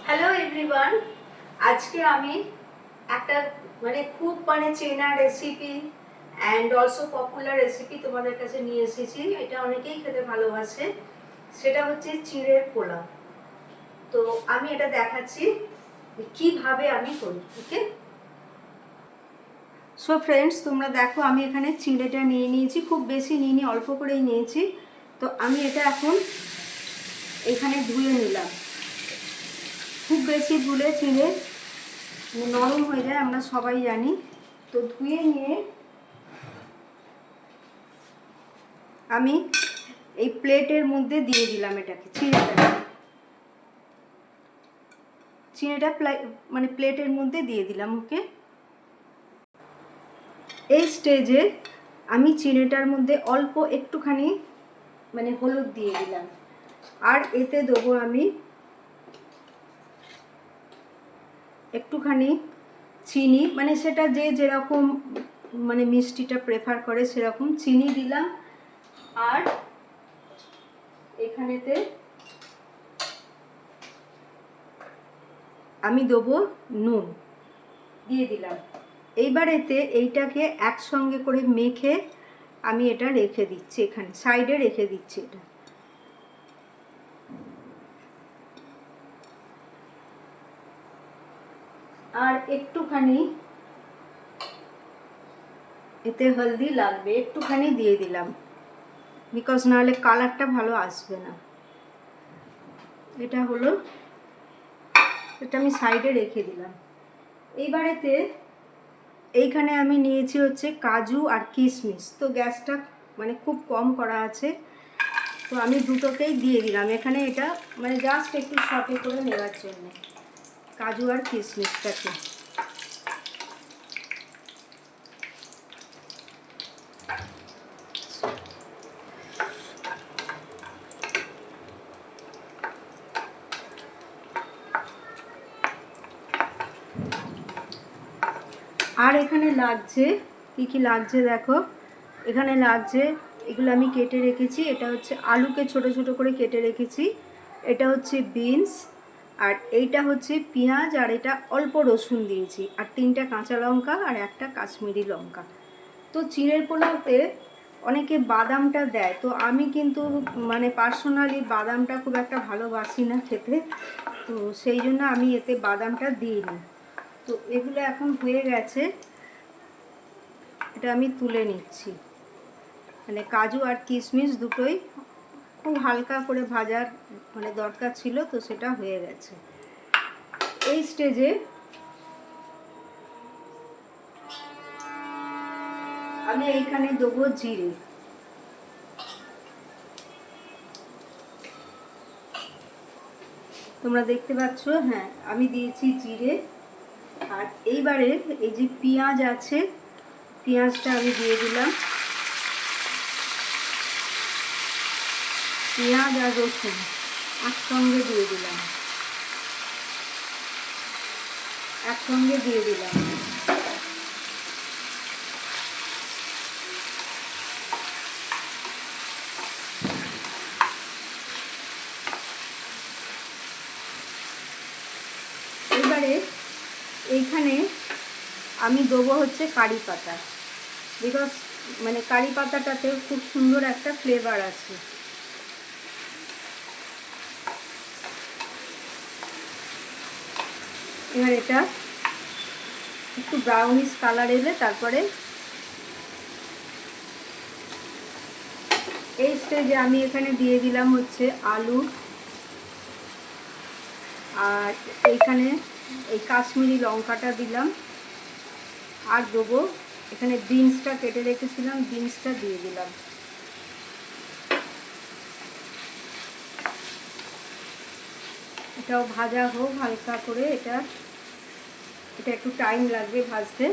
Hello everyone, আজকে আমি একটা খুব চেনা recipe and also popular recipe তোমাদের কাছে নিয়ে এসেছি। এটা অনেকেই খেতে ভালোবাসে, সেটা হচ্ছে চিঁড়ের পোলাও। তো আমি এটা দেখাচ্ছি কিভাবে আমি করি। ওকে, সো ফ্রেন্ডস, তোমরা দেখো আমি এখানে চিঁড়েটা নিয়ে নিয়েছি, খুব বেশি নিইনি, অল্প করেই নিয়েছি। তো আমি এটা এখন এখানে ধুয়ে নিলাম। খুব বেশি ধুলে চিঁড়ে নরম হয়ে যায়, আমরা সবাই জানি। তো ধুয়ে নিয়ে আমি এই প্লেটের মধ্যে দিয়ে দিলাম এটাকে, চিঁড়েটা প্লেটের মধ্যে দিয়ে দিলাম। ওকে, এই স্টেজে আমি চিঁড়েটার মধ্যে অল্প একটুখানি হলুদ দিয়ে দিলাম, আর এতে দেবো আমি একটুখানি চিনি, সেটা যে যেরকম মিষ্টিটা প্রেফার করে সেরকম চিনি দিলাম। আর এখানেতে আমি দেবো নুন দিয়ে দিলাম। এইবার এতে এইটাকে একসঙ্গে করে মেখে আমি এটা রেখে দিচ্ছি, এখানে সাইডে রেখে দিচ্ছি এটা। আর একটুখানি এতে হলদি লাগবে, একটুখানি দিয়ে দিলাম, বিকজ নাহলে কালারটা ভালো আসবে না। এটা হলো, এটা আমি সাইডে রেখে দিলাম। এইবারেতে এইখানে আমি নিয়েছি হচ্ছে কাজু আর কিশমিশ। তো গ্যাসটা খুব কম করা আছে, তো আমি দুটোকেই দিয়ে দিলাম এখানে। এটা জাস্ট একটু সটে করে নেওয়ার জন্য কাজু আর কিশমিশটাকে। আর এখানে লাগছে কি কি লাগছে দেখো, এখানে লাগছে, এগুলো আমি কেটে রেখেছি। এটা হচ্ছে আলুকে ছোট ছোট করে কেটে রেখেছি, এটা হচ্ছে বিনস, আর এইটা হচ্ছে পেঁয়াজ, আর এটা অল্প রসুন দিয়েছি, আর 3টা কাঁচা লঙ্কা আর একটা কাশ্মীরি লঙ্কা। তো চিঁড়ের পোলাওতে অনেকে বাদামটা দেয়, তো আমি কিন্তু পার্সোনালি বাদামটা খুব একটা ভালোবাসি না খেতে, তো সেই জন্য আমি এতে বাদামটা দিইনি। তো এগুলো এখন হয়ে গেছে, এটা আমি তুলে নিচ্ছি। কাজু আর কিশমিশ দুটোই খুব হালকা করে ভাজার দরকার ছিল, তো সেটা হয়ে গেছে। এই স্টেজে আমি এইখানে দেবো জিরে। তোমরা দেখতে পাচ্ছ, হ্যাঁ আমি দিয়েছি জিরে। আর এইবারে এই যে পেঁয়াজ আছে, পেঁয়াজটা আমি দিয়ে দিলাম, পেঁয়াজ আর রসুন একসঙ্গে দিয়ে দিলাম, একসঙ্গে দিয়ে দিলাম। এবারে এইখানে আমি দেবো হচ্ছে কারি পাতা, বিকজ কারি পাতাটাতে খুব সুন্দর একটা ফ্লেভার আছে। এবার এটা একটু ব্রাউনিশ কালার এলে তারপরে এই স্টেজে আমি এখানে দিয়ে দিলাম হচ্ছে আলু, আর এইখানে এই কাশ্মীরি লঙ্কাটা দিলাম, আর দেবো এখানে বিনসটা কেটে রেখেছিলাম, বিনসটা দিয়ে দিলাম। এটাও ভাজা হোক হালকা করে, এটা একটু টাইম লাগবে ভাজতে।